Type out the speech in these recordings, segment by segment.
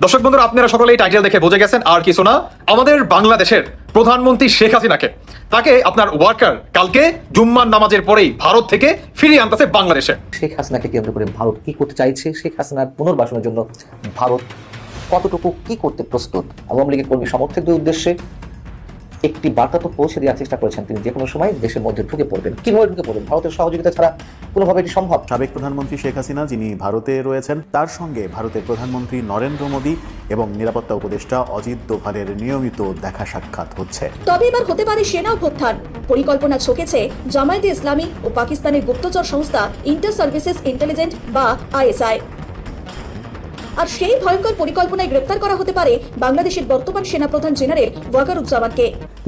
দর্শক বন্ধুরা, আপনারা সকলে এই টাইটেল দেখে বুঝে গেছেন আর কিছু না। আমাদের বাংলাদেশের প্রধানমন্ত্রী শেখ হাসিনাকে তাকে আপনার ওয়ার্কার কালকে জুম্মার নামাজের পরেই ভারত থেকে ফিরিয়ে আনতেছে বাংলাদেশে। শেখ হাসিনাকে কেন্দ্র করে ভারত কি করতে চাইছে, শেখ হাসিনার পুনর্বাসনের জন্য ভারত কতটুকু কি করতে প্রস্তুত, আওয়ামী লীগের কর্মী সমর্থকদের উদ্দেশ্যে একটি বার্তা তো পৌঁছে দেওয়ার চেষ্টা করেছেন তিনি, যে কোনো সময় দেশের মধ্যে ঢুকে পড়বেন। কিভাবে ঢুকে পড়বেন? ভারতের সহযোগিতা ছাড়া কোনোভাবে এটি সম্ভব? সাবেক প্রধানমন্ত্রী শেখ হাসিনা, যিনি ভারতে রয়েছেন, তার সঙ্গে ভারতের প্রধানমন্ত্রী নরেন্দ্র মোদী এবং নিরাপত্তা উপদেষ্টা অজিত দোভালের নিয়মিত দেখা সাক্ষাৎ হচ্ছে। তবে এবার হতে পারে সেনা অভ্যুত্থান। পরিকল্পনা ছকেছে জামায়াতে ইসলামী ও পাকিস্তানের গুপ্তচর সংস্থা ইন্টার সার্ভিসেস ইন্টেলিজেন্স বা আইএসআই। আর সেই ভয়ঙ্কর পরিকল্পনায় গ্রেপ্তার করা হতে পারে বাংলাদেশের বর্তমান সেনাপ্রধান জেনারেল ওয়াকারুজ্জামানকে।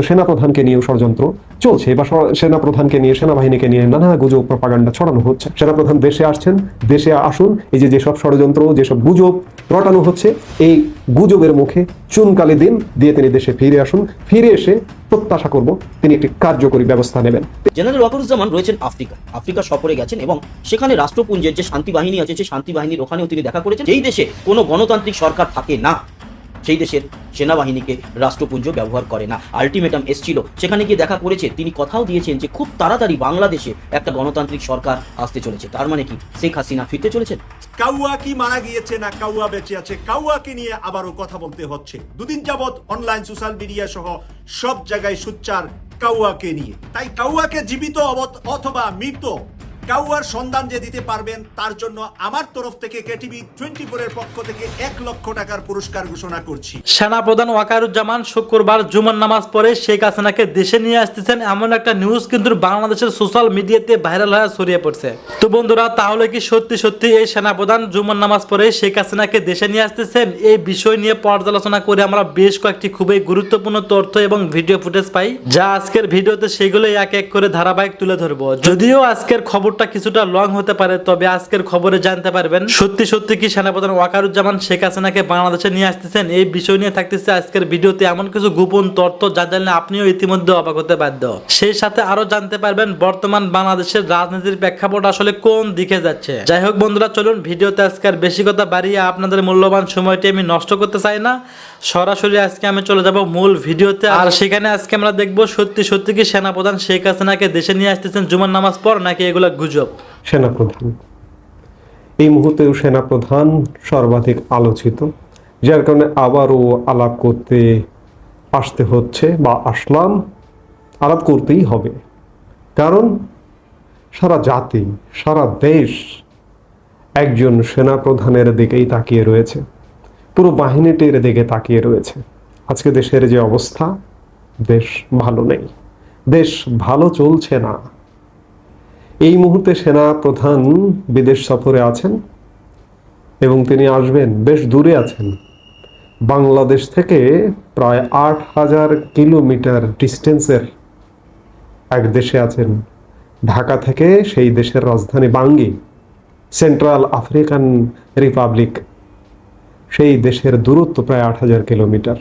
সেনাপ্রধানকে নিয়েও ষড়যন্ত্র চলছে বা সেনাপ্রধানকে নিয়ে, সেনাবাহিনীকে নিয়ে নানা গুজব প্রপাগান্ডা ছড়ানো হচ্ছে। সেনাপ্রধান দেশে আসছেন, দেশে আসুন, এই যে যেসব ষড়যন্ত্র, যেসব গুজব রটানো হচ্ছে, এই গুজবের মুখে চুনকালি দিন দিয়ে তিনি দেশে ফিরে আসুন। ফিরে এসে প্রত্যাশা করব তিনি একটি কার্যকরী ব্যবস্থা নেবেন। জেনারেল ওয়াকারুজ্জামান রয়েছেন আফ্রিকা সফরে গেছেন এবং সেখানে রাষ্ট্রপুঞ্জের যে শান্তি বাহিনী আছে, সেই শান্তি বাহিনীর ওখানেও তিনি দেখা করেছেন। যেই দেশে কোনো গণতান্ত্রিক সরকার থাকে না, সেই দেশের সেনাবাহিনীকে রাষ্ট্রপুঞ্জ ব্যবহার করে না। আলটিমেটাম এসছিল, সেখানে গিয়ে দেখা করেছে। তিনি কথাও দিয়েছেন যে খুব তাড়াতাড়ি বাংলাদেশে একটা গণতান্ত্রিক সরকার আসতে চলেছে। তার মানে কি শেখ হাসিনা ফিরতে চলেছেন? কাউয়া কি মারা গিয়েছে না কাউয়া বেঁচে আছে, কাউয়াকে নিয়ে আবারও কথা বলতে হচ্ছে। দুদিন যাবৎ অনলাইন সোশ্যাল মিডিয়া সহ সব জায়গায় সোচ্চার কাউয়াকে নিয়ে। তাই কাউয়াকে জীবিত অথবা মৃত, কাউয়ার সন্ধান যে দিতে পারবেন তার জন্য আমার তরফ থেকে কেটিভি 24 এর পক্ষ থেকে 1 লক্ষ টাকার পুরস্কার ঘোষণা করছি। সেনাপ্রধান ওয়াকারুজ্জামান শুক্রবার জুমার নামাজ পড়ে শেখ হাসিনাকে দেশে নিয়ে আসতেছেন, এমন একটা নিউজ কিন্তু বাংলাদেশের সোশ্যাল মিডিয়াতে ভাইরাল হয়ে ছড়িয়ে পড়ছে। তো বন্ধুরা, তাহলে কি সত্যি সত্যি এই সেনাপ্রধান জুমার নামাজ পড়ে শেখ হাসিনাকে দেশে নিয়ে আসতেছেন? এই বিষয় নিয়ে পর্যালোচনা করে আমরা বেশ কয়েকটি খুবই গুরুত্বপূর্ণ তথ্য এবং ভিডিও ফুটেজ পাই, যা আজকের ভিডিওতে সেগুলো এক এক করে ধারাবাহিক তুলে ধরবো। যদিও আজকের খবরটা কিছুটা লং হতে পারে, তবে আজকের খবরে জানতে পারবেন সত্যি সত্যি কি সেনাপ্রধান ওয়াকারুজ্জামান শেখ হাসিনাকে বাংলাদেশে নিয়ে আসতেছেন। এই বিষয় নিয়ে থাকতেছে আজকের ভিডিওতে এমন কিছু গোপন তথ্য যা জানলে আপনিও ইতিমধ্যে অবাক হতে বাধ্য। সেই সাথে আরো জানতে পারবেন বর্তমান বাংলাদেশের রাজনীতির প্রেক্ষাপট আসলে কোন দিকে যাচ্ছে। যাই হোক বন্ধুরা, চলুন ভিডিওতে আজকের বেশি কথা বাড়িয়ে আপনাদের মূল্যবান সময়টি আমি নষ্ট করতে চাই না। সরাসরি আজকে আমি চলে যাব মূল ভিডিওতে। আর সেখানে আজকে আমরা দেখবো সত্যি সত্যি কি সেনাপ্রধান শেখ হাসিনাকে দেশে নিয়ে আসতেছেন জুমার নামাজ পর, নাকি এগুলো গুজব। সেনাপ্রধান এই মুহূর্তেও সেনাপ্রধান সর্বাধিক আলোচিত, যার কারণে আবারও আলাপ করতে আসতে হচ্ছে বা আসলাম। আলাপ করতেই হবে, কারণ সারা জাতি, সারা দেশ একজন সেনাপ্রধানের দিকেই তাকিয়ে রয়েছে, পুরো বাহিনীটির দিকে তাকিয়ে রয়েছে। আজকে দেশের যে অবস্থা, দেশ ভালো নেই, দেশ ভালো চলছে না। এই মুহূর্তে সেনা প্রধান বিদেশ সফরে আছেন এবং তিনি আসবেন, বেশ দূরে আছেন। বাংলাদেশ থেকে প্রায় ৮,০০০ কিলোমিটার ডিস্টেন্সের এক দেশে আছেন। ঢাকা থেকে সেই দেশের রাজধানী বাঙ্গি, সেন্ট্রাল আফ্রিকান রিপাবলিক, সেই দেশের দূরত্ব প্রায় ৮,০০০ কিলোমিটার।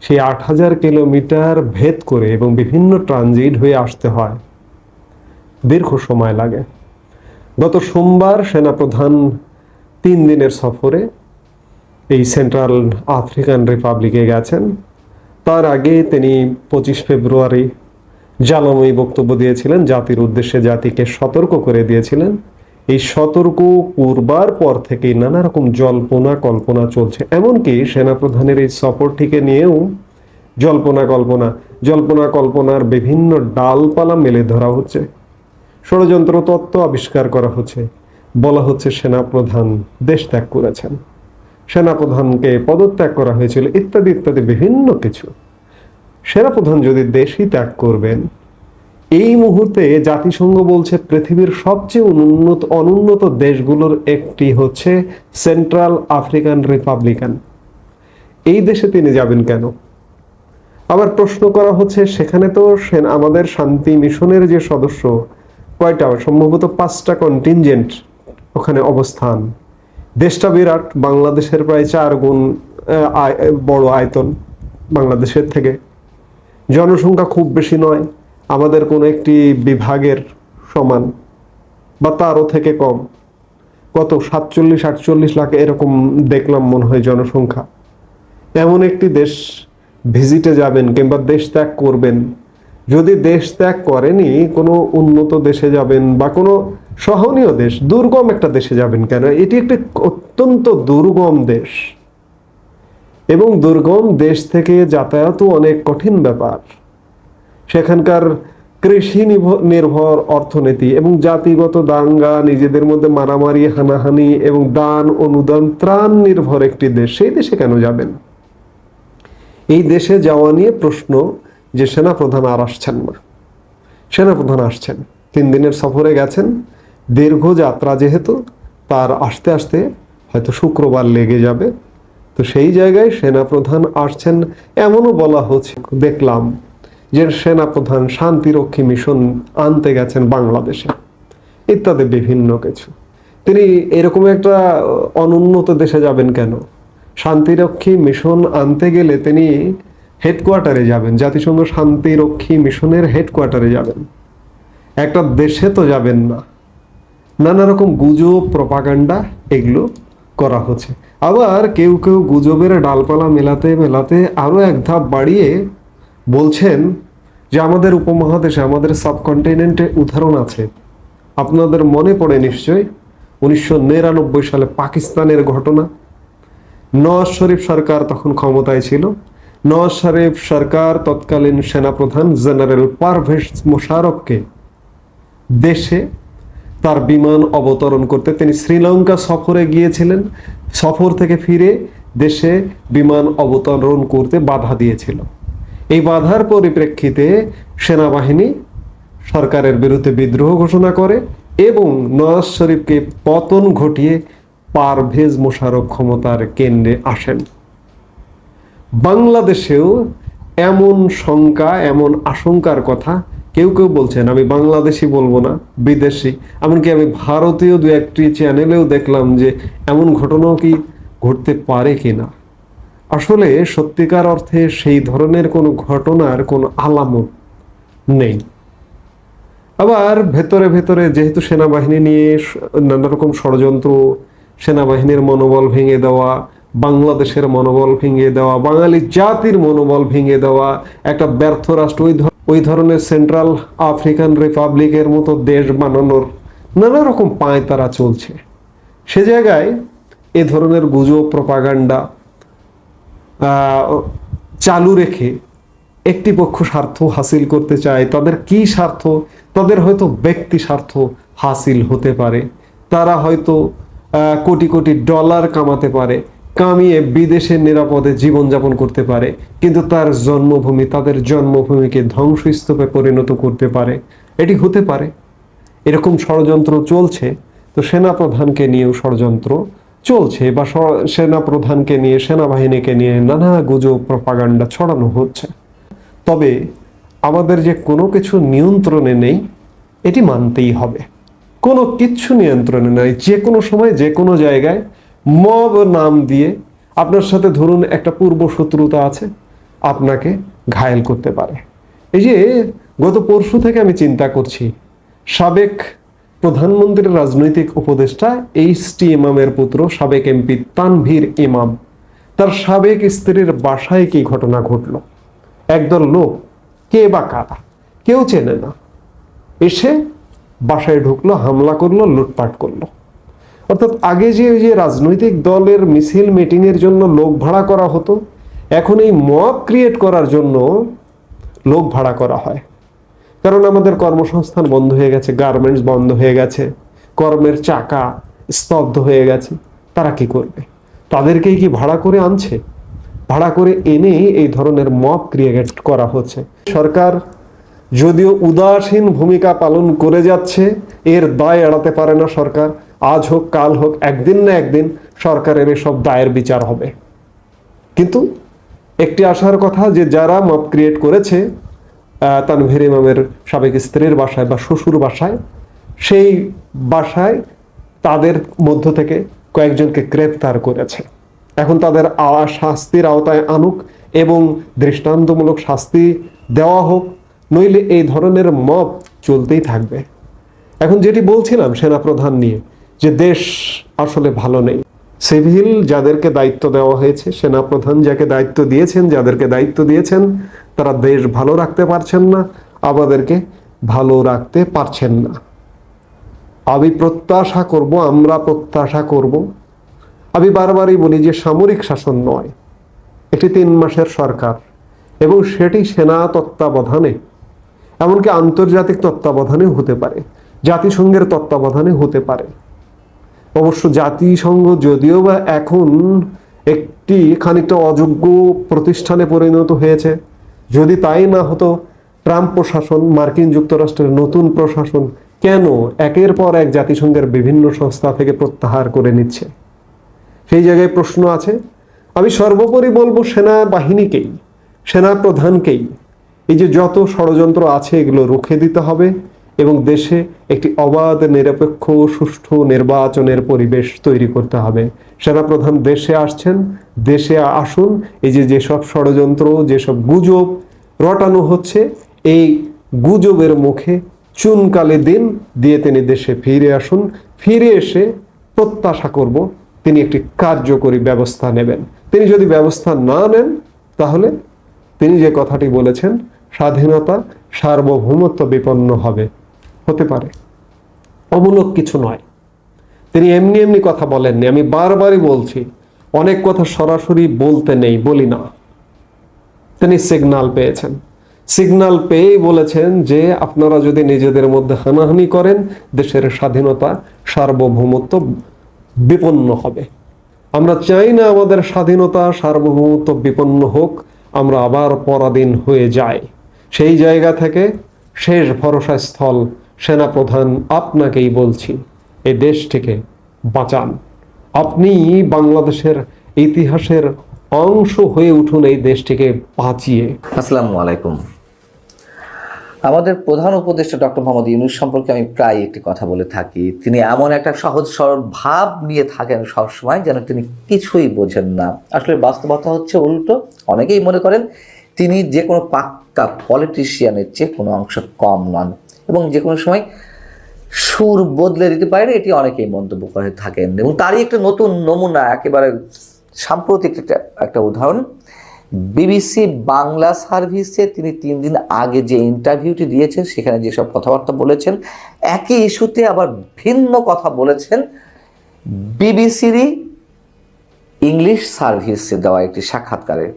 সেই ৮,০০০ কিলোমিটার ভেদ করে এবং বিভিন্ন ট্রানজিট হয়ে আসতে হয়, দীর্ঘ সময় লাগে। গত সোমবার সেনাপ্রধান 3 দিনের সফরে এই সেন্ট্রাল আফ্রিকান রিপাবলিকে গেছেন। তার আগে তিনি 25 ফেব্রুয়ারি জ্বালাময়ী বক্তব্য দিয়েছিলেন, জাতির উদ্দেশ্যে জাতিকে সতর্ক করে দিয়েছিলেন। এই সতর্ক করবার পর থেকেই নানা রকম জল্পনা কল্পনা চলছে। এমনকি সেনাপ্রধানের এই সফরটিকে নিয়েও জল্পনা কল্পনার বিভিন্ন ডালপালা মেলে ধরা হচ্ছে, ষড়যন্ত্র তত্ত্ব আবিষ্কার করা হচ্ছে। বলা হচ্ছে সেনাপ্রধান দেশ ত্যাগ করেছেন, সেনাপ্রধানকে পদত্যাগ করা হয়েছিল, ইত্যাদি ইত্যাদি বিভিন্ন কিছু। সেনাপ্রধান যদি দেশই ত্যাগ করবেন, এই মুহূর্তে জাতিসংঘ বলছে পৃথিবীর সবচেয়ে অনুন্নত দেশগুলোর একটি হচ্ছে সেন্ট্রাল আফ্রিকান রিপাবলিকান। এই দেশে তিনি যাবেন কেন? আবার প্রশ্ন করা হচ্ছে, সেখানে তো আমাদের শান্তি মিশনের যে সদস্য কয়টা, সম্ভবত 5টা কন্টিনজেন্ট ওখানে অবস্থান। দেশটা বিরাট, বাংলাদেশের প্রায় 4 গুণ বড় আয়তন বাংলাদেশের থেকে। জনসংখ্যা খুব বেশি নয়, আমাদের কোনো একটি বিভাগের সমান বা তারও থেকে কম। কত 47-48 লাখ এরকম দেখলাম মনে হয় জনসংখ্যা। এমন একটি দেশ ভিজিটে যাবেন কিংবা দেশ ত্যাগ করবেন, যদি দেশ ত্যাগ করেনি কোনো উন্নত দেশে যাবেন বা কোনো সহনীয় দেশ, দুর্গম একটা দেশে যাবেন কেন? এটি একটি অত্যন্ত দুর্গম দেশ এবং দুর্গম দেশ থেকে যাতায়াতও অনেক কঠিন ব্যাপার। সেখানকার কৃষি নির্ভর অর্থনীতি এবং জাতিগত দাঙ্গা, নিজেদের মধ্যে মারামারি, হানাহানি এবং দান অনুদান ত্রাণ নির্ভর একটি দেশ। সেই দেশে কেন যাবেন? এই দেশে যাওয়া নিয়ে প্রশ্ন যে সেনাপ্রধান আর আসছেন না। সেনাপ্রধান আসছেন, 3 দিনের সফরে গেছেন, দীর্ঘ যাত্রা যেহেতু, তার আসতে আসতে হয়তো শুক্রবার লেগে যাবে। তো সেই জায়গায় সেনাপ্রধান আসছেন, এমনও বলা হচ্ছে, দেখলাম যে সেনাপ্রধান শান্তিরক্ষী মিশন আনতে গেছেন বাংলাদেশে, ইত্যাদি বিভিন্ন কিছু। তিনি এরকম একটা অনুন্নত দেশে যাবেন কেন? শান্তিরক্ষী মিশন আনতে গেলে তিনি হেডকোয়ার্টারে যাবেন, জাতিসংঘ শান্তিরক্ষী মিশনের হেডকোয়ার্টারে যাবেন, একটা দেশে তো যাবেন না। নানা রকম গুজব, প্রপাগান্ডা এগুলো করা হচ্ছে। আবার কেউ কেউ গুজবের ডালপালা মেলাতে মেলাতে আরও এক ধাপ বাড়িয়ে বলছেন যে আমাদের উপমহাদেশে, আমাদের সাবকন্টিনেন্টে উদাহরণ আছে। আপনাদের মনে পড়ে নিশ্চয়ই 1999 সালে পাকিস্তানের ঘটনা। নওয়াজ শরীফ সরকার তখন ক্ষমতায় ছিল। নওয়াজ শরীফ সরকার তৎকালীন সেনাপ্রধান জেনারেল পারভেজ মোশাররফকে দেশে তার বিমান অবতরণ করতে, তিনি শ্রীলঙ্কা সফরে গিয়েছিলেন, সফর থেকে ফিরে দেশে বিমান অবতরণ করতে বাধা দিয়েছিল। এই বাধার পরিপ্রেক্ষিতে সেনাবাহিনী সরকারের বিরুদ্ধে বিদ্রোহ ঘোষণা করে এবং নওয়াজ শরীফকে পতন ঘটিয়ে পারভেজ মোশাররফ ক্ষমতার কেন্দ্রে আসেন। বাংলাদেশেও এমন শঙ্কা, এমন আশঙ্কার কথা কেউ কেউ বলছেন, আমি বাংলাদেশি বলবো না, বিদেশি, এমনকি আমি ভারতীয় 2-1টি চ্যানেলেও দেখলাম যে এমন ঘটনাও কি ঘটতে পারে কিনা। আসলে সত্যিকার অর্থে সেই ধরনের কোনো ঘটনার কোনো আলামত নেই। আবার ভেতরে ভেতরে যেহেতু সেনাবাহিনী নিয়ে নানা রকম ষড়যন্ত্র, সেনাবাহিনীর মনোবল ভেঙে দেওয়া, বাংলাদেশের মনোবল ভেঙে দেওয়া, বাঙালি জাতির মনোবল ভেঙে দেওয়া, একটা ব্যর্থ রাষ্ট্র, ওই ধরনের সেন্ট্রাল আফ্রিকান রিপাবলিকের মতো দেশ বানানোর নানা রকম পায়তারা চলছে। সে জায়গায় এ ধরনের গুজব, প্রপাগান্ডা চালু রেখে একটি পক্ষ স্বার্থ হাসিল করতে চায়। তাদের কি স্বার্থ? তাদের হয়তো ব্যক্তি স্বার্থ হাসিল হতে পারে, তারা হয়তো কোটি কোটি ডলার কামাতে পারে, কামিয়ে বিদেশে নিরাপদে জীবনযাপন করতে পারে, কিন্তু তার জন্মভূমি, তাদের জন্মভূমিকে ধ্বংসস্তূপে পরিণত করতে পারে। এটি হতে পারে, এরকম ষড়যন্ত্র চলছে। তো সেনাপ্রধানকে নিয়েও ষড়যন্ত্র চলছে, বা সেনাপ্রধানকে নিয়ে, সেনাবাহিনীকে নিয়ে নানা গুজব, প্রপাগান্ডা ছড়ানো হচ্ছে। তবে আমাদের যে কোনো কিছু নিয়ন্ত্রণে নেই, এটি মানতেই হবে। কোনো কিচ্ছু নিয়ন্ত্রণে নেই। যে কোনো সময়, যে কোনো জায়গায় মব নাম দিয়ে আপনার সাথে ধরুন একটা পূর্ব শত্রুতা আছে, আপনাকে ঘায়েল করতে পারে। এই যে গত পরশু থেকে আমি চিন্তা করছি, সাবেক প্রধানমন্ত্রীর রাজনৈতিক উপদেষ্টা এইচ.টি. ইমামের পুত্র, সাবেক এমপি তানভীর ইমাম, তার সাবেক স্ত্রীর বাসায় কি ঘটনা ঘটলো। একদল লোক, কে বা কারা, কেউ চেনে না, এসে বাসায় ঢুকলো, হামলা করলো, লুটপাট করলো। অর্থাৎ আগে যে রাজনৈতিক দলের মিছিল মিটিংয়ের জন্য লোক ভাড়া করা হতো, এখন এই মব ক্রিয়েট করার জন্য লোক ভাড়া করা হয়। কারণ আমাদের কর্মসংস্থান বন্ধ হয়ে গেছে, গার্মেন্টস বন্ধ হয়ে গেছে, কর্মের চাকা স্তব্ধ হয়ে গেছে। তারা কি করবে? তাদেরকেই কি ভাড়া করে আনছে? ভাড়া করে এনে এই ধরনের মব ক্রিয়েট করা হচ্ছে। সরকার যদিও উদাসীন ভূমিকা পালন করে যাচ্ছে, এর দায় এড়াতে পারে না সরকার। আজ হোক কাল হোক, একদিন না একদিন সরকারের এসব দায়ের বিচার হবে। কিন্তু একটি আশার কথা, যে যারা মব ক্রিয়েট করেছে তানভীর ইমামের সাবেক স্ত্রীর বাসায় বা শ্বশুর বাসায়, সেই বাসায় তাদের মধ্য থেকে কয়েকজনকে গ্রেপ্তার করেছে। এখন তাদের শাস্তির আওতায় আনুক এবং দৃষ্টান্তমূলক শাস্তি দেওয়া হোক, নইলে এই ধরনের মব চলতেই থাকবে। এখন যেটি বলছিলাম সেনাপ্রধান নিয়ে, যে দেশ আসলে ভালো নেই। সিভিল যাদেরকে দায়িত্ব দেওয়া হয়েছে, সেনাপ্রধান যাকে দায়িত্ব দিয়েছেন, যাদেরকে দায়িত্ব দিয়েছেন, তারা দেশ ভালো রাখতে পারছেন না, আমাদেরকে ভালো রাখতে পারছেন না। আমরা প্রত্যাশা করব, আমি বারবারই বলি যে সামরিক শাসন নয়, একটি 3 মাসের সরকার, এবং সেটি সেনা তত্ত্বাবধানে, এমনকি আন্তর্জাতিক তত্ত্বাবধানেও হতে পারে, জাতিসংঘের তত্ত্বাবধানে হতে পারে। অবশ্য জাতিসংঘ যদিও বা এখন একটি খানিকটা অযোগ্য প্রতিষ্ঠানে পরিণত হয়েছে, যদি তাই না হতো, ট্রাম্প প্রশাসন, মার্কিন যুক্তরাষ্ট্রের নতুন প্রশাসন কেন একের পর এক জাতিসংঘের বিভিন্ন সংস্থা থেকে প্রত্যাহার করে নিচ্ছে? সেই জায়গায় প্রশ্ন আছে। আমি সর্বোপরি বলবো সেনাবাহিনীকেই, সেনাপ্রধানকেই এই যে যত ষড়যন্ত্র আছে এগুলো রুখে দিতে হবে এবং দেশে একটি অবাধ, নিরপেক্ষ, সুষ্ঠু নির্বাচনের পরিবেশ তৈরি করতে হবে। সেনাপ্রধান দেশে আসছেন, দেশে আসুন। এই যে যেসব ষড়যন্ত্র, যেসব গুজব রটানো হচ্ছে, এই গুজবের মুখে চুনকালি দিন দিয়ে তিনি দেশে ফিরে আসুন। ফিরে এসে প্রত্যাশা করব তিনি একটি কার্যকরী ব্যবস্থা নেবেন। তিনি যদি ব্যবস্থা না নেন, তাহলে তিনি যে কথাটি বলেছেন, স্বাধীনতা, সার্বভৌমত্ব বিপন্ন হতে পারে। অমূলক কিছু নয়। তিনি এমনি এমনি কথা বলেননি। আমি বারবারই বলছি, অনেক কথা সরাসরি বলতে নেই, বলি না। তিনি সিগন্যাল পেয়েছেন, সিগন্যাল পেয়েই বলেছেন যে আপনারা যদি নিজেদের মধ্যে হানাহানি করেন, দেশের স্বাধীনতা, সার্বভৌমত্ব বিপন্ন হবে। আমরা চাই না আমাদের স্বাধীনতা, সার্বভৌমত্ব বিপন্ন হোক, আমরা আবার পরাধীন হয়ে যাই। সেই জায়গা থেকে শেষ ভরসা স্থল সেনাপ্রধান আপনাকেই বলছি, এই দেশটিকে বাঁচান। আপনি বাংলাদেশের ইতিহাসের অংশ হয়ে উঠুন এই দেশটিকে বাঁচিয়ে। আসসালামু আলাইকুম। আমাদের প্রধান উপদেষ্টা ডক্টর মোহাম্মদ ইউনূস সম্পর্কে আমি প্রায় একটি কথা বলে থাকি, তিনি এমন একটা সহজ সরল ভাব নিয়ে থাকেন সবসময় যেন তিনি কিছুই বোঝেন না। আসলে বাস্তবতা হচ্ছে উল্টো। অনেকেই মনে করেন তিনি যে কোনো পাক্কা পলিটিশিয়ানের চেয়ে কোনো অংশ কম নন এবং যে কোনো সময় সুর বদলে দিতে পারেন, এটি অনেকেই মন্তব্য করে থাকেন। এবং তারই একটা নতুন নমুনা, একেবারে সাম্প্রতিক একটা উদাহরণ, বিবিসি বাংলা সার্ভিসে তিনি 3 দিন আগে যে ইন্টারভিউটি দিয়েছেন, সেখানে যেসব কথাবার্তা বলেছেন, একই ইস্যুতে আবার ভিন্ন কথা বলেছেন বিবিসিরই ইংলিশ সার্ভিসে দেওয়া একটি সাক্ষাৎকারে।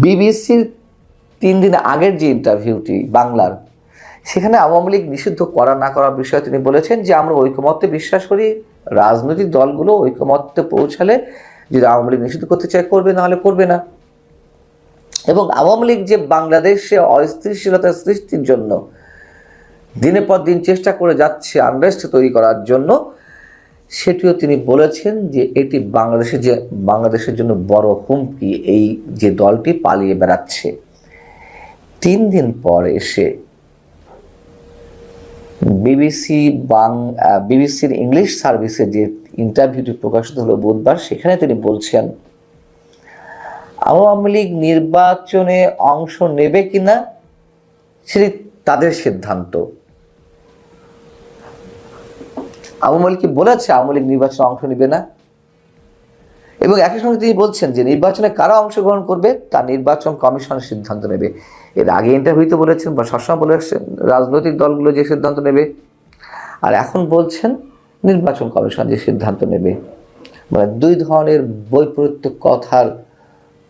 বিবিসির 3 দিন আগের যে ইন্টারভিউটি বাংলার, সেখানে আওয়ামী লীগ নিষিদ্ধ করা না করার বিষয়ে তিনি বলেছেন যে আমরা ঐকমত্যে বিশ্বাস করি, রাজনৈতিক দলগুলো ঐকমত্যে পৌঁছালে যদি আওয়ামী লীগ নিষিদ্ধ করতে চায় করবে, নাহলে করবে না। এবং আওয়ামী লীগ যে বাংলাদেশে অস্থিতিশীলতা সৃষ্টির জন্য দিনের পর দিন চেষ্টা করে যাচ্ছে আনরেস্ট তৈরি করার জন্য, সেটিও তিনি বলেছেন যে এটি বাংলাদেশের জন্য বড় হুমকি, এই যে দলটি পালিয়ে বেড়াচ্ছে। 3 দিন পর এসে বিবিসির ইংলিশ সার্ভিসে যে ইন্টারভিউটি প্রকাশিত হলো বুধবার, সেখানে তিনি বলছেন আওয়ামী লীগ নির্বাচনে অংশ নেবে কিনা সেটি তাদের সিদ্ধান্ত। আওয়ামী লীগ কি বলেছে আওয়ামী লীগ নির্বাচনে অংশ নেবে না? এবং একই সঙ্গে তিনি বলছেন যে নির্বাচনে কারা অংশগ্রহণ করবে তা নির্বাচন কমিশনের সিদ্ধান্ত নেবে। এর আগে ইন্টারভিউতে বলেছেন বা সবসময় বলেছেন রাজনৈতিক দলগুলো যে সিদ্ধান্ত নেবে, আর এখন বলছেন নির্বাচন কমিশন যে সিদ্ধান্ত নেবে। মানে 2 ধরনের বৈপরীত্য কথার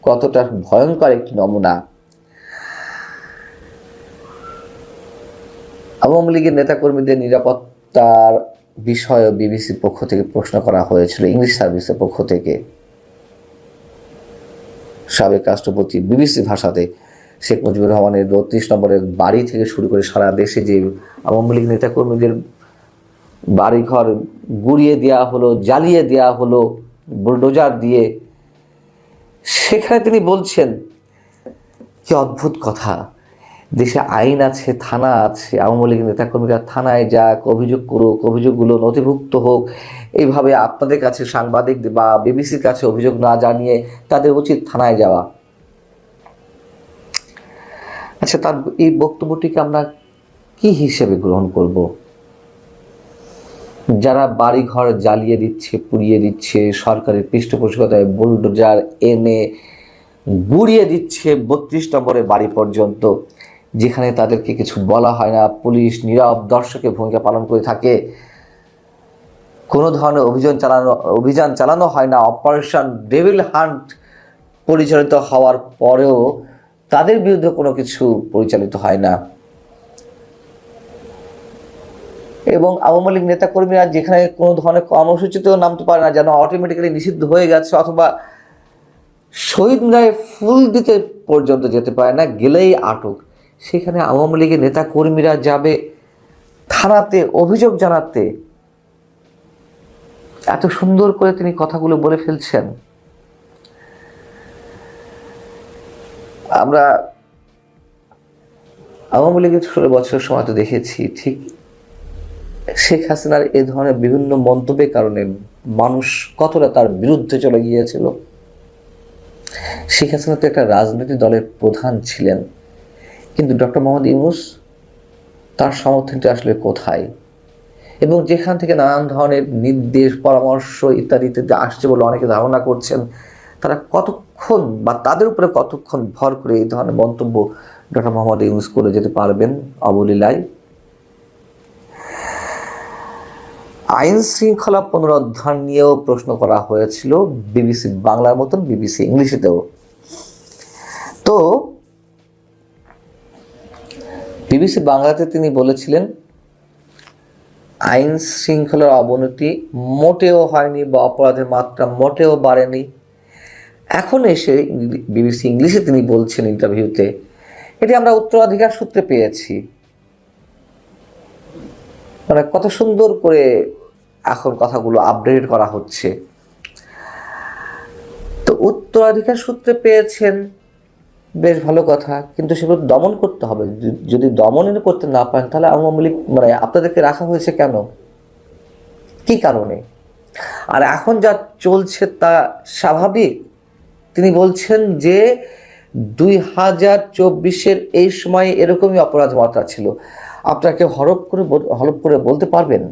কতটা ভয়ঙ্কর একটি নমুনা। আওয়ামী লীগের নেতাকর্মীদের নিরাপত্তার বিষয়ে বিবিসির পক্ষ থেকে প্রশ্ন করা হয়েছিল, ইংলিশ সার্ভিসের পক্ষ থেকে। সাবেক রাষ্ট্রপতি বিবিসি ভাষাতে শেখ মুজিবুর রহমানের ৩২ নম্বরের বাড়ি থেকে শুরু করে সারা দেশে যে আওয়ামী লীগ নেতাকর্মীদের বাড়িঘর গুড়িয়ে দেওয়া হলো, জ্বালিয়ে দেওয়া হলো বুলডোজার দিয়ে, সেখানে তিনি বলছেন কি অদ্ভুত কথা, দেশে আইন আছে, থানা আছে, আওয়ামী লীগের নেতাকর্মীরা থানায় যাক, অভিযোগ করুক, অভিযোগগুলো নথিভুক্ত হোক। এইভাবে আপনাদের কাছে সাংবাদিক বা বিবিসির কাছে অভিযোগ না জানিয়ে তাদের উচিত থানায় যাওয়া। আচ্ছা, তার এই বক্তব্যটিকে আমরা কি হিসেবে গ্রহণ করব? যারা বাড়িঘর জ্বালিয়ে দিচ্ছে, পুড়িয়ে দিচ্ছে, সরকারের পৃষ্ঠপোষকতায় বুলডোজার এনে গুড়িয়ে দিচ্ছে 32 নম্বরের বাড়ি পর্যন্ত, যেখানে তাদেরকে কিছু বলা হয় না, পুলিশ নীরব দর্শকের ভূমিকা পালন করে থাকে, কোনো ধরনের অভিযান চালানো হয় না, অপারেশন ডেভিল হান্ট পরিচালিত হওয়ার পরেও তাদের বিরুদ্ধে কোনো কিছু পরিচালিত হয় না। এবং আওয়ামী লীগ নেতাকর্মীরা যেখানে কোনো ধরনের কর্মসূচিতেও নামতে পারে না, যেন অটোমেটিক্যালি নিষিদ্ধ হয়ে গেছে, অথবা শহীদ মিনারে ফুল দিতে পর্যন্ত যেতে পারে না, গেলেই আটক, সেখানে আওয়ামী লীগের নেতাকর্মীরা যাবে থানাতে অভিযোগ জানাতে। এত সুন্দর করে তিনি কথাগুলো বলে ফেলছেন। আমরা আওয়ামী লীগের 16 বছরের সময় তো দেখেছি, ঠিক শেখ হাসিনার এ ধরনের বিভিন্ন মন্তব্যের কারণে মানুষ কতটা তার বিরুদ্ধে চলে গিয়েছিল। শেখ হাসিনা তো একটা রাজনৈতিক দলের প্রধান ছিলেন, কিন্তু ডক্টর মোহাম্মদ ইউনূস তার সমর্থনটা আসলে কোথায়? এবং যেখান থেকে নানান ধরনের নির্দেশ, পরামর্শ ইত্যাদি ইত্যাদি আসছে বলে অনেকে ধারণা করছেন, তারা কতক্ষণ বা তাদের উপরে কতক্ষণ ভর করে এই ধরনের মন্তব্য ডক্টর মোহাম্মদ ইউনূস করে যেতে পারবেন অবলীলায়? আইন শৃঙ্খলা পুনরুদ্ধার নিয়েও প্রশ্ন করা হয়েছিল, বিবিসি বাংলার মতন বিবিসি ইংলিশেতেও। তো বিবিসি বাংলাতে তিনি বলেছিলেন আইন শৃঙ্খলার অবনতি মোটেও হয়নি বা অপরাধের মাত্রা মোটেও বাড়েনি। এখন এসে বিবিসি ইংলিশে তিনি বলছেন ইন্টারভিউতে, এটি আমরা উত্তরাধিকার সূত্রে পেয়েছি। মানে কত সুন্দর করে এখন কথাগুলো আপডেট করা হচ্ছে। তো উত্তরাধিকার সূত্রে পেয়েছেন, বেশ ভালো কথা, কিন্তু সেগুলো দমন করতে হবে। যদি দমন করতে না পারেন তাহলে আওয়ামী লীগ মানে আপনাদেরকে রাখা হয়েছে কেন, কি কারণে? আর এখন যা চলছে তা স্বাভাবিক। তিনি বলছেন যে 2024-এর এই সময় এরকমই অপরাধ মাত্রা ছিল। আপনাকে হলফ করে বলতে পারবেন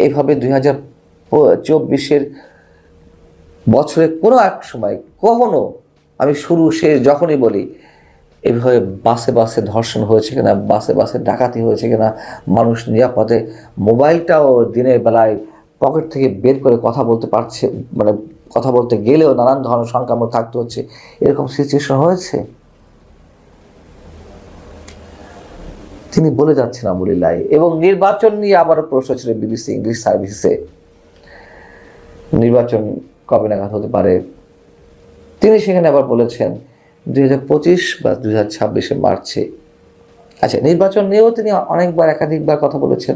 এইভাবে 2024-এর বছরে কোনো এক সময় কখনো, আমি শুরু শেষ যখনই বলি, এভাবে বাসে বাসে ধর্ষণ হয়েছে কিনা, বাসে বাসে ডাকাতি হয়েছে কিনা, মানুষ নিরাপদে মোবাইলটাও দিনের বেলায় পকেট থেকে বের করে কথা বলতে পারছে, মানে কথা বলতে গেলেও নানান ধরনের সংখ্যার মধ্যে থাকতে হচ্ছে, এরকম সিচুয়েশন হয়েছে? তিনি বলে যাচ্ছেন আমুলিল্লাহ। এবং নির্বাচন নিয়ে আবারও প্রশ্ন ছিল বিবিসি ইংলিশ সার্ভিসে, নির্বাচন কবে নাগাদ হতে পারে? তিনি সেখানে আবার বলেছেন 2025 বা 2026-এর মার্চে। আচ্ছা, নির্বাচন নিয়েও তিনি অনেকবার একাধিকবার কথা বলেছেন।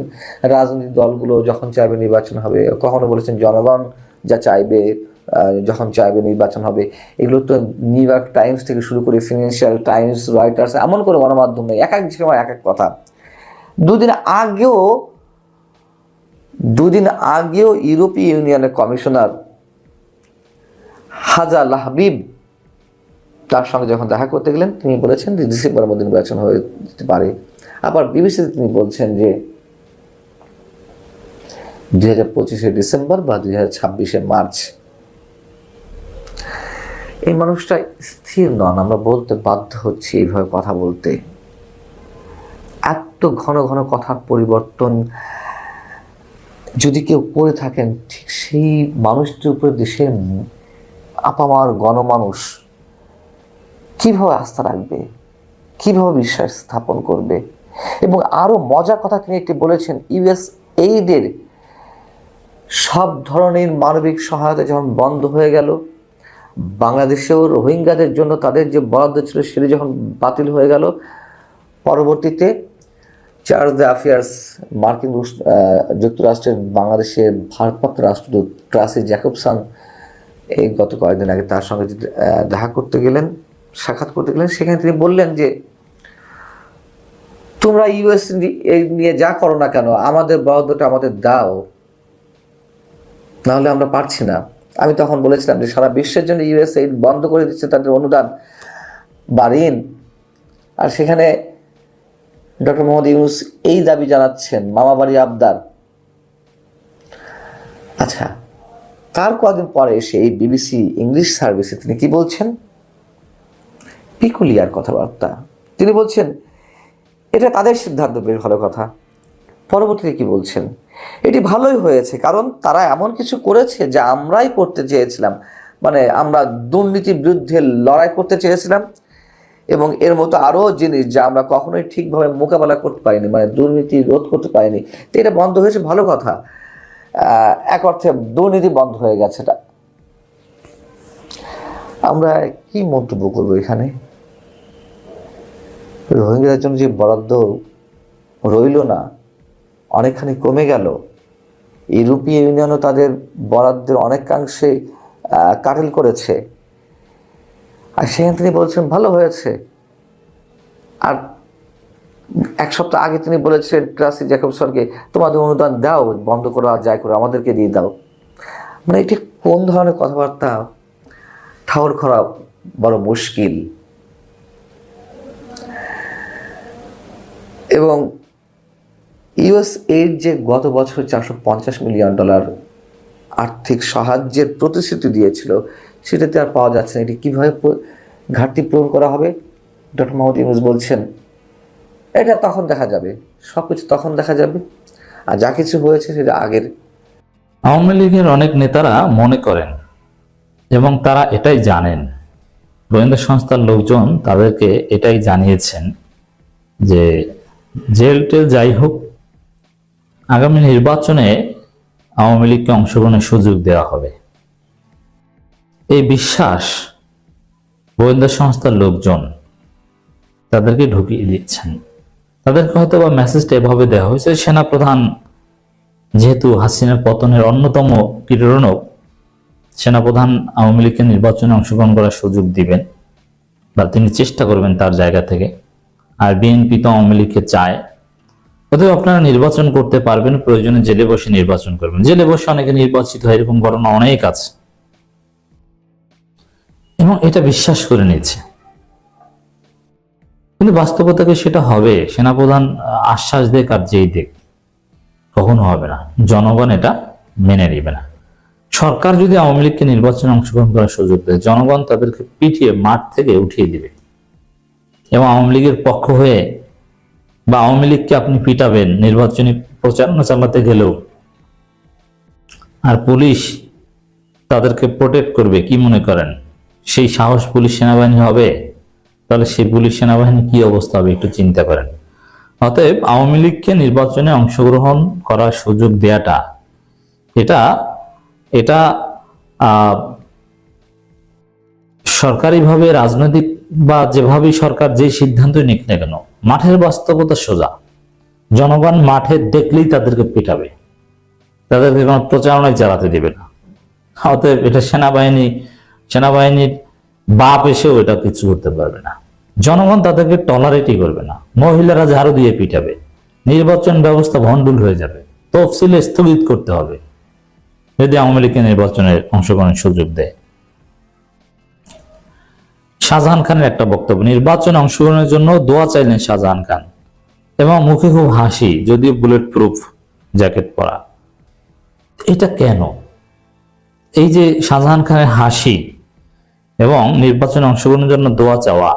রাজনৈতিক দলগুলো যখন চাইবে নির্বাচন হবে, কখনো বলেছেন জনগণ যা চাইবে যখন চাইবে নির্বাচন হবে। এগুলো তো নিউ ইয়র্ক টাইমস থেকে শুরু করে ফিনান্সিয়াল টাইমস, রয়টার্স, এমন করে গণমাধ্যম নেই, এক এক সময় এক এক কথা। দুদিন আগেও ইউরোপীয় ইউনিয়নের কমিশনার হাজা লাহবিব তার সঙ্গে যখন দেখা করতে গেলেন, তিনি বলেছেন যে ডিসেম্বরের মধ্যে নির্বাচন হয়ে যেতে পারে। আবার বিবিসিতে তিনি বলছেন যে 2025-এর ডিসেম্বর বা 2026-এর মার্চ। এই মানুষটা স্থির নন, আমরা বলতে বাধ্য হচ্ছি এইভাবে কথা বলতে। এত ঘন ঘন কথার পরিবর্তন যদি কেউ করে থাকেন, ঠিক সেই মানুষটির উপরে দেশের আপামার গণমানুষ কিভাবে আস্থা রাখবে, কিভাবে বিশ্বাস স্থাপন করবে? এবং আরো মজার কথা তিনি একটি বলেছেন, USAID-এর সব ধরনের মানবিক সহায়তা যখন বন্ধ হয়ে গেল, বাংলাদেশেও রোহিঙ্গাদের জন্য তাদের যে বরাদ্দ ছিল সেটি যখন বাতিল হয়ে গেল, পরবর্তীতে চার্জ দ্য অ্যাফেয়ার্স মার্কিন যুক্তরাষ্ট্রের বাংলাদেশের ভারপ্রাপ্ত রাষ্ট্রদূত ট্রাসি জ্যাকবসন এই গত কয়েকদিন আগে তার সঙ্গে দেখা করতে গেলেন, সাক্ষাৎ করতে গেলেন। সেখানে তিনি বললেন যে তোমরা ইউএস নিয়ে যা করো না কেন, আমাদের বরাদ্দটা আমাদের দাও, নাহলে আমরা পারছি না। আমি তখন বলেছিলাম যে সারা বিশ্বের জন্য USAID বন্ধ করে দিচ্ছে তাদের অনুদান বা ঋণ, আর সেখানে ডক্টর মোহাম্মদ ইউনূস এই দাবি জানাচ্ছেন, মামাবাড়ি আবদার। আচ্ছা, তার কদিন পরে সেই বিবিসি ইংলিশ সার্ভিসে তিনি কি বলছেন? পিকুলিয়ার কথাবার্তা। তিনি বলছেন এটা তাদের সিদ্ধান্ত, বেশ ভালো কথা। পরবর্তীতে কি বলছেন? এটি ভালোই হয়েছে, কারণ তারা এমন কিছু করেছে যা আমরাই করতে চেয়েছিলাম, মানে আমরা দুর্নীতির বিরুদ্ধে লড়াই করতে চেয়েছিলাম, এবং এর মতো আরও জিনিস যা আমরা কখনোই ঠিকভাবে মোকাবেলা করতে পারিনি, মানে দুর্নীতি রোধ করতে পারিনি। তো এটা বন্ধ হয়েছে, ভালো কথা। এক অর্থে দুর্নীতি বন্ধ হয়ে গেছে। এটা আমরা কি মন্তব্য করবো এখানে? রোহিঙ্গাদের জন্য যে বরাদ্দ রইল না, অনেকখানি কমে গেল। ইউরোপীয় ইউনিয়নও তাদের বরাদ্দের অনেকাংশে কাটেল করেছে, আর সেখানে তিনি বলছেন ভালো হয়েছে। আর এক সপ্তাহ আগে তিনি বলেছিলেন ট্রাসি জ্যাকবসনকে, তোমাদের অনুদান দাও, বন্ধ করো আর যাই করো, আমাদেরকে দিয়ে দাও। মানে এটি কোন ধরনের কথাবার্তা? ঠাউর করা বড় মুশকিল। এবং ইউএসএইড যে গত বছর $450 মিলিয়ন আর্থিক সাহায্যের প্রতিশ্রুতি দিয়েছিল, সেটাতে আর পাওয়া যাচ্ছে না। এটি কীভাবে ঘাটতি পূরণ করা হবে? ডক্টর মোহাম্মদ ইউনূস বলছেন এটা তখন দেখা যাবে, সব কিছু তখন দেখা যাবে, আর যা কিছু হয়েছে সেটা আগের। আওয়ামী লীগের অনেক নেতারা মনে করেন এবং তারা এটাই জানেন, গোয়েন্দা সংস্থার লোকজন তাদেরকে এটাই জানিয়েছেন যে জেল টেল যাই হোক, আগামী নির্বাচনে আওয়ামী লীগকে অংশগ্রহণের সুযোগ দেওয়া হবে। এই বিশ্বাস গোয়েন্দা সংস্থার লোকজন তাদেরকে ঢুকিয়ে দিচ্ছেন। তাদেরকে হয়তো বা মেসেজটা এভাবে দেওয়া হয়েছে, সেনাপ্রধান যেহেতু হাসিনার পতনের অন্যতম প্রেরণক, সেনাপ্রধান আওয়ামী লীগকে নির্বাচনে অংশগ্রহণ করার সুযোগ দিবেন বা তিনি চেষ্টা করবেন তার জায়গা থেকে। আর বিএনপি তো আওয়ামী লীগকে চায়, অতএব আপনারা নির্বাচন করতে পারবেন, প্রয়োজনে জেলে বসে নির্বাচন করবেন। জেলে বসে অনেকে নির্বাচিত হয়, এরকম ঘটনা অনেক আছে, এবং এটা বিশ্বাস করে নিচ্ছে। কিন্তু বাস্তবতাকে সেটা হবে, সেনাপ্রধান আশ্বাস দেখ আর যেই দেখ, কখনো হবে না। জনগণ এটা মেনে নিবে না। সরকার যদি আওয়ামী লীগকে নির্বাচনে অংশগ্রহণ করার সুযোগ দেয়, জনগণ তাদেরকে পিটিয়ে মাঠ থেকে উঠিয়ে দিবে। এবং আওয়ামী লীগের পক্ষ হয়ে বা আওয়ামী লীগকে আপনি পিটাবেন নির্বাচনী প্রচারণা চালাতে গেলেও, আর পুলিশ তাদেরকে প্রোটেক্ট করবে, কি মনে করেন সেই সাহস পুলিশ সেনাবাহিনী হবে? তাহলে সেই পুলিশ সেনাবাহিনী কি অবস্থা হবে একটু চিন্তা করেন। অতএব আওয়ামী লীগকে নির্বাচনে অংশগ্রহণ করার সুযোগ দেয়াটা এটা সরকারিভাবে, রাজনৈতিক বা যেভাবেই সরকার যে সিদ্ধান্ত নিক না কেন, মাঠের বাস্তবতা সোজা। জনগণ মাঠে দেখলেই তাদেরকে পেটাবে, তাদেরকে কোনো প্রচারণায় চালাতে দেবে না। অতএব এটা সেনাবাহিনীর বাপ এসেও এটা কিছু করতে পারবে না। জনগণ তাদেরকে টলারেটই করবে না। মহিলারা ঝাড়ু দিয়ে পিটাবে, নির্বাচন ব্যবস্থা ভণ্ডুল হয়ে যাবে, তফসিলে স্থগিত করতে হবে যদি আওয়ামী লীগকে নির্বাচনের অংশগ্রহণের সুযোগ দেয়। শাহজাহান খানের একটা বক্তব্য, নির্বাচনে অংশগ্রহণের জন্য দোয়া চাইলেন শাহজাহান খান, এবং মুখে খুব হাসি, যদিও বুলেট প্রুফ জ্যাকেট পরা। এটা কেন? এই যে শাহজাহান খানের হাসি এবং নির্বাচনে অংশগ্রহণের জন্য দোয়া চাওয়া,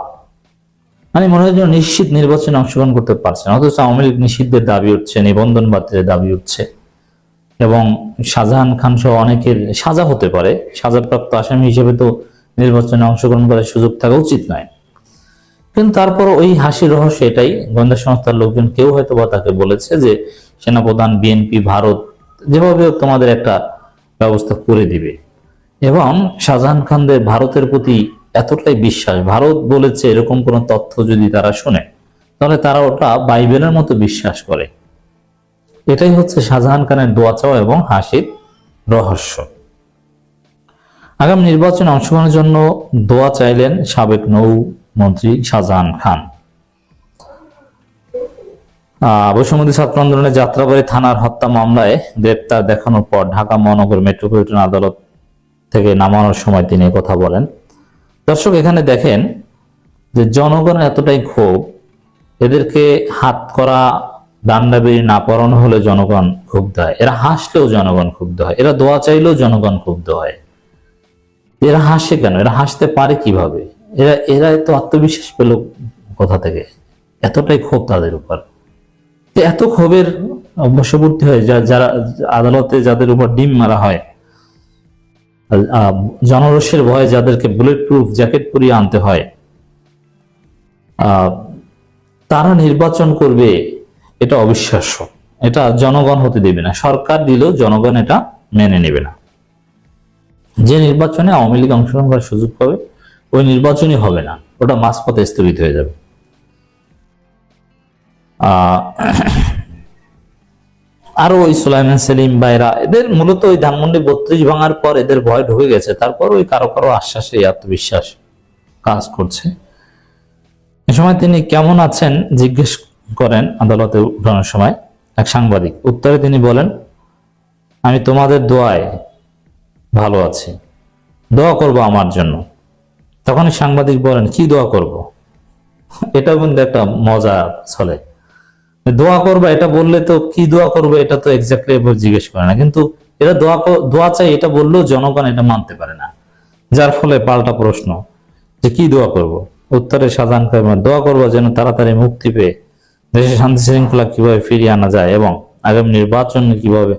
মানে মনে হয় যেন নিশ্চিত নির্বাচনে অংশগ্রহণ করতে পারছে না, অথচ আওয়ামী লীগ নিষিদ্ধের দাবি উঠছে, নিবন্ধন বাতিলের দাবি উঠছে, এবং শাহজাহান খান সহ অনেকের সাজা হতে পারে। সাজাপ্রাপ্ত আসামি হিসেবে তো নির্বাচনে অংশগ্রহণ করার সুযোগ থাকা উচিত নয়। কিন্তু তারপর ওই হাসির রহস্য এটাই, গোয়েন্দা সংস্থার লোকজন কেউ হয়তো বা তাকে বলেছে যে সেনাপ্রধান, বিএনপি, ভারত যেভাবে তোমাদের একটা ব্যবস্থা করে দিবে। এবং শাহজাহান খানদের ভারতের প্রতি এতটাই বিশ্বাস, ভারত বলেছে এরকম কোনো তথ্য যদি তারা শোনে তাহলে তারা ওটা বাইবেলের মতো বিশ্বাস করে। এটাই হচ্ছে শাহজাহান খানের দোয়া চাওয়া এবং হাসির রহস্য। আগামী নির্বাচনে অংশগ্রহণের জন্য দোয়া চাইলেন সাবেক নৌমন্ত্রী শাহজাহান খান। বৈষম্যবিরোধী ছাত্র আন্দোলনের যাত্রাবাড়ী থানার হত্যা মামলায় গ্রেপ্তার দেখানোর পর ঢাকা মহানগর মেট্রোপলিটন আদালত থেকে নামানোর সময় তিনি কথা বলেন। দর্শক, এখানে দেখেন যে জনগণের এতটাই ক্ষোভ, এদেরকে হাত করা ডান্ডা বেরি না পড়ানো হলে জনগণ ক্ষুব্ধ হয়, এরা হাসলেও জনগণ ক্ষুব্ধ হয়, এরা দোয়া চাইলেও জনগণ ক্ষুব্ধ হয়। এরা হাসে কেন? এরা হাসতে পারে কিভাবে? এরা এত আত্মবিশ্বাস পেল কোথা থেকে? এতটাই ক্ষোভ তাদের উপর। এত ক্ষোভের বশবর্তী হয় যারা আদালতে যাদের উপর ডিম মারা হয়, জনরোষের ভয়ে যাদেরকে বুলেট প্রুফ জ্যাকেট পরিয়ে আনতে হয়, তারা নির্বাচন করবে, এটা অবিশ্বাস্য। এটা জনগণ হতে দেবে না। সরকার দিলেও জনগণ এটা মেনে নেবে না। যে নির্বাচনে আওয়ামী লীগ অংশগ্রহণ করার সুযোগ পাবে, ওই নির্বাচনই হবে না, ওটা মাঝপথে স্থগিত হয়ে যাবে। আরো ওই সুলাইমান সেলিম বাইরা, এদের মূলত ওই ধানমন্ডি 32 ভাঙার পর এদের ভয় ঢুকে গেছে। তারপর ওই কারো কারো আশ্বাসে আত্মবিশ্বাস কাজ করছে। এ সময় তিনি কেমন আছেন জিজ্ঞেস করেন আদালতে উঠানোর সময় এক সাংবাদিক। উত্তরে তিনি বলেন, আমি তোমাদের দোয়ায় ভালো আছি, দোয়া করবো আমার জন্য। তখন সাংবাদিক বলেন, কি দোয়া করব? এটাও কিন্তু একটা মজা চলে। দোয়া করবা এটা বললে তো কি দোয়া করবে এটা তো এক্স্যাক্টলি জিজ্ঞেস করে না, কিন্তু এরা দোয়া চাই এটা বললেও জনগণ এটা মানতে পারে না। যার ফলে পাল্টা প্রশ্ন যে কি দোয়া করব? উত্তরে শাহজাহান খান দোয়া করবো যেন তাড়াতাড়ি মুক্তি পেয়ে দেশে শান্তি শৃঙ্খলা কিভাবে ফিরিয়ে আনা যায় এবং আগামী নির্বাচনে কিভাবে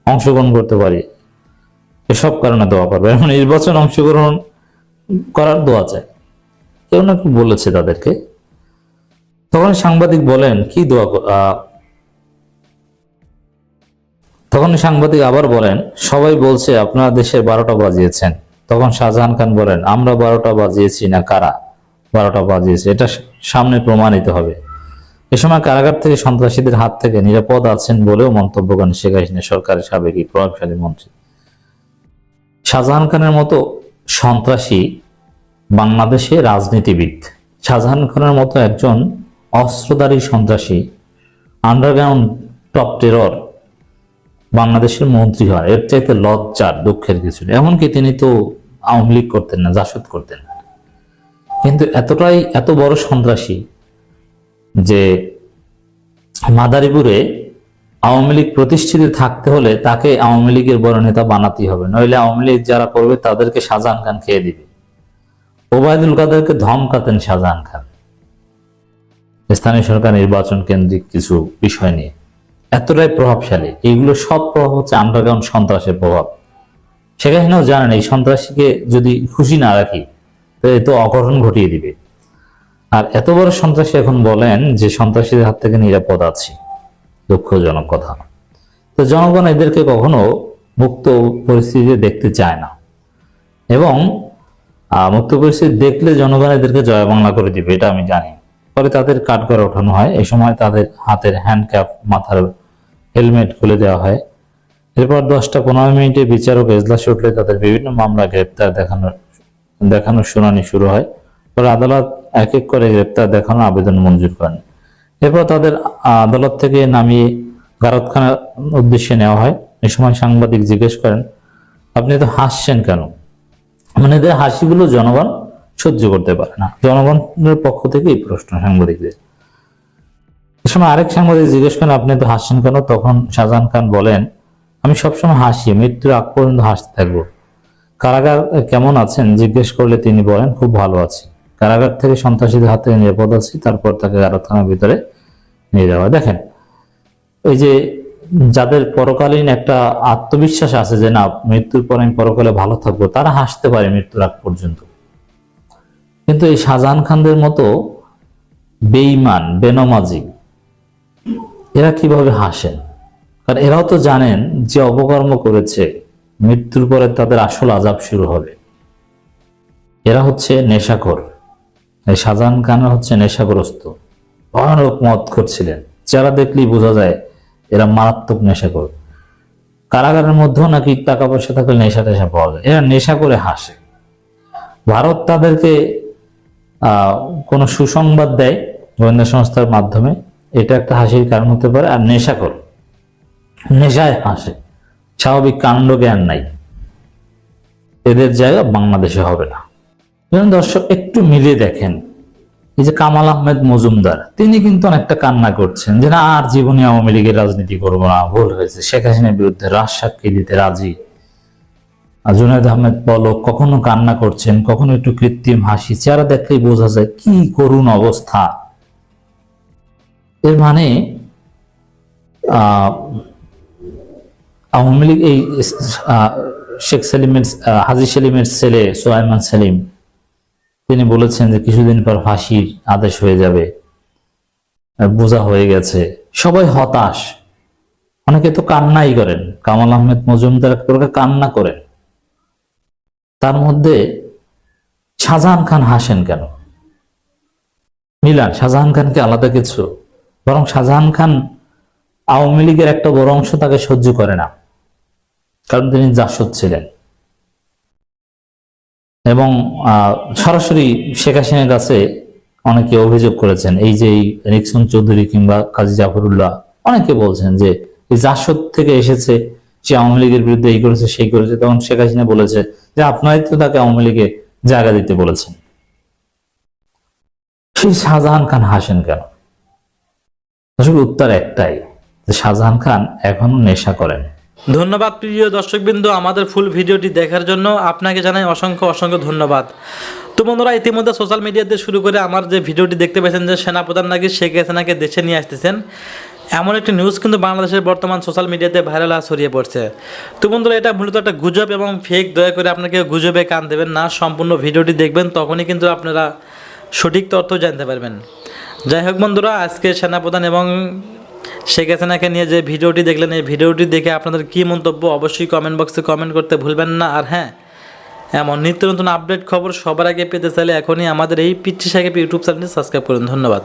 অংশগ্রহণ করতে পারি, এসব কারণে দোয়া করবে। এখন নির্বাচন অংশগ্রহণ করার দোয়া চাই, কেউ না কেউ বলেছে তাদেরকে। তখন সাংবাদিক বলেন, কি দোয়া? তখন সাংবাদিক আবার বলেন, সবাই বলছে আপনারা দেশের 12টা বাজিয়েছেন। তখন শাহজাহান খান বলেন, আমরা 12টা বাজিয়েছি না, কারা 12টা বাজিয়েছে এটা সামনে প্রমাণিত হবে। এ সময় কারাগার থেকে সন্ত্রাসীদের হাত থেকে নিরাপদ আছেন বলেও মন্তব্য করেন শেখ হাসিনা সরকারের সাবেক প্রভাবশালী মন্ত্রী। শাহজাহান খানের মতো সন্ত্রাসী বাংলাদেশে রাজনীতিবিদ, শাহজাহান খানের মতো একজন অস্ত্রধারী সন্ত্রাসী আন্ডারগ্রাউন্ড টপ টেরর বাংলাদেশের মন্ত্রী হয়, এর চাইতে লজ্জার দুঃখের কিছু নেই। এমনকি তিনি তো আওয়ামী লীগ করতেন না, জাসদ করতেন না, কিন্তু এত বড় সন্ত্রাসী যে মাদারীপুরে আওয়ামী লীগ প্রতিষ্ঠিত থাকতে হলে তাকে আওয়ামী লীগের বড় নেতা বানাতেই হবে, নইলে আওয়ামী লীগ যারা করবে তাদেরকে শাহজাহান খান খেয়ে দিবে। ওবায়দুল কাদেরকে ধমকাতেন শাহজাহান খান স্থানীয় সরকার নির্বাচন কেন্দ্রিক কিছু বিষয় নিয়ে। এতটাই প্রভাবশালী। এইগুলো সব প্রভাব হচ্ছে আন্ডারগ্রাউন্ড সন্ত্রাসের প্রভাব। শেখ হাসিনাও জানেন এই সন্ত্রাসীকে যদি খুশি না রাখি তো এ তো অঘটন ঘটিয়ে দিবে। আর এত বড় সন্ত্রাসী এখন বলেন যে সন্ত্রাসীদের হাত থেকে নিরাপদ আছি, দুঃখজনক কথা। তো জনগণ এদেরকে কখনো মুক্ত পরিস্থিতিতে দেখতে চায় না, এবং মুক্ত পরিস্থিতি দেখলে জনগণ এদেরকে জয় বাংলা করে দিবে, এটা আমি জানি। পরে তাদের কাঠগড় ওঠানো হয়, এই সময় তাদের হাতের হ্যান্ডক্যাপ, মাথার হেলমেট খুলে দেওয়া হয়। এরপর 10টা-15 মিনিটে বিচারক এজলাসে উঠলে তাদের বিভিন্ন মামলা গ্রেপ্তার দেখানোর শুনানি শুরু হয়। পরে আদালত এক এক করে গ্রেপ্তার দেখানোর আবেদন মঞ্জুর করেন। এরপর তাদের আদালত থেকে নামিয়ে গারদখানার উদ্দেশ্যে নেওয়া হয়। এই সময় সাংবাদিক জিজ্ঞেস করেন, আপনি তো হাসছেন কেন? মানে এদের হাসিগুলো জনগণ সহ্য করতে পারে না। জনগণের পক্ষ থেকে এই প্রশ্ন সাংবাদিকদের। এ সময় আরেক সাংবাদিক জিজ্ঞেস করেন, আপনি তো হাসছেন কেন? তখন শাহজাহান খান বলেন, আমি সবসময় হাসি, মৃত্যুর আগ পর্যন্ত হাসতে থাকবো। কারাগার কেমন আছেন জিজ্ঞেস করলে তিনি বলেন, খুব ভালো আছি, কারাগার থেকে সন্ত্রাসীদের হাত থেকে নিরাপদ আছি। তারপর তাকে গারদখানার ভিতরে নিয়ে যাওয়া। দেখেন, ওই যে যাদের পরকালীন একটা আত্মবিশ্বাস আছে যে না মৃত্যুর পর আমি পরকালে ভালো থাকবো, তারা হাসতে পারে মৃত্যুর আগ পর্যন্ত। কিন্তু এই শাহজাহান খানদের মতো বেঈমান, বেনমাজি এরা কিভাবে হাসেন? কারণ এরাও তো জানেন যে অপকর্ম করেছে মৃত্যুর পরে তাদের আসল আযাব শুরু হবে। এরা হচ্ছে নেশাখোর। এই শাহজাহান খান হচ্ছে নেশাগ্রস্ত, ভয়ানক মদ করছিলেন, যারা দেখলেই বোঝা যায় এরা মারাত্মক নেশাখোর। কারাগারের মধ্যেও নাকি টাকা পয়সা থাকলে নেশা টেশা পাওয়া যায়। এরা নেশা করে হাসে। ভারত তাদেরকে কোন সুসংবাদ দেয় গোয়েন্দা সংস্থার মাধ্যমে, এটা একটা হাসির কারণ হতে পারে। আর নেশাখোর, নেশায় হাসে, স্বাভাবিক কাণ্ড জ্ঞান নাই, এদের জায়গা বাংলাদেশে হবে না। দর্শক একটু মিলিয়ে দেখেন এই যে কামাল আহমেদ মজুমদার, তিনি কিন্তু অনেকটা কান্না করছেন যে না, আর জীবনে আওয়ামী লীগের রাজনীতি করবো না, ভুল হয়েছে, শেখ হাসিনার বিরুদ্ধে রাজ সাক্ষী দিতে রাজি। আর জুনায়েদ আহমেদ পলক কখনো কান্না করছেন, কখনো একটু কৃত্রিম হাসি, চেহারা দেখলেই বোঝা যায় কি করুণ অবস্থা। এর মানে আওয়ামী লীগ এই শেখ সেলিমের হাজী সেলিমের ছেলে সোলাইমান সেলিম, তিনি বলেছেন যে কিছুদিন পর ফাঁসির আদেশ হয়ে যাবে, বোঝা হয়ে গেছে, সবাই হতাশ। অনেকে তো কান্নাই করেন, কামাল আহমেদ মজুমদার এক প্রকার কান্না করেন। তার মধ্যে শাহজাহান খান হাসেন কেন? মিলান, শাহজাহান খানকে আলাদা কিছু? বরং শাহজাহান খান আওয়ামী লীগের একটা বড় অংশ তাকে সহ্য করে না, কারণ তিনি জাসদ ছিলেন এবং সরাসরি শেখ হাসিনার কাছে অনেকে অভিযোগ করেছেন। এই যে রিকসন চৌধুরী কিংবা কাজী জাফরুল্লাহ অনেকে বলছেন যে এই জাসদ থেকে এসেছে, সে আওয়ামী লীগের বিরুদ্ধে এই করেছে সেই করেছে। তখন শেখ হাসিনা বলেছে যে আপনারাই তো তাকে আওয়ামী লীগে জায়গা দিতে বলেছেন। সেই শাহজাহান খান হাসেন কেন? আসলে উত্তর একটাই, যে শাহজাহান খান এখনো নেশা করেন। ধন্যবাদ প্রিয় দর্শকবৃন্দ, আমাদের ফুল ভিডিওটি দেখার জন্য আপনাকে জানাই অসংখ্য অসংখ্য ধন্যবাদ। তো বন্ধুরা, ইতিমধ্যে সোশ্যাল মিডিয়াতে শুরু করে আমার যে ভিডিওটি দেখতে পেয়েছেন যে সেনাপ্রধান নাকি শেখ হাসিনাকে দেশে নিয়ে আসতেছেন, এমন একটি নিউজ কিন্তু বাংলাদেশের বর্তমান সোশ্যাল মিডিয়াতে ভাইরাল হওয়া ছড়িয়ে পড়ছে। তো বন্ধুরা, এটা মূলত একটা গুজব এবং ফেক। দয়া করে আপনাকে গুজবে কান দেবেন না, সম্পূর্ণ ভিডিওটি দেখবেন, তখনই কিন্তু আপনারা সঠিক তথ্য জানতে পারবেন। যাই হোক বন্ধুরা, আজকে সেনাপ্রধান এবং শেখ হাসিনাকে নিয়ে যে ভিডিওটি দেখলেন, এই ভিডিওটি দেখে আপনাদের কী মন্তব্য অবশ্যই কমেন্ট বক্সে কমেন্ট করতে ভুলবেন না। আর হ্যাঁ, এমন নিত্য নতুন আপডেট খবর সবার আগে পেতে চাইলে এখনই আমাদের এই পিচ্চি সাহেব ইউটিউব চ্যানেলটি সাবস্ক্রাইব করুন। ধন্যবাদ।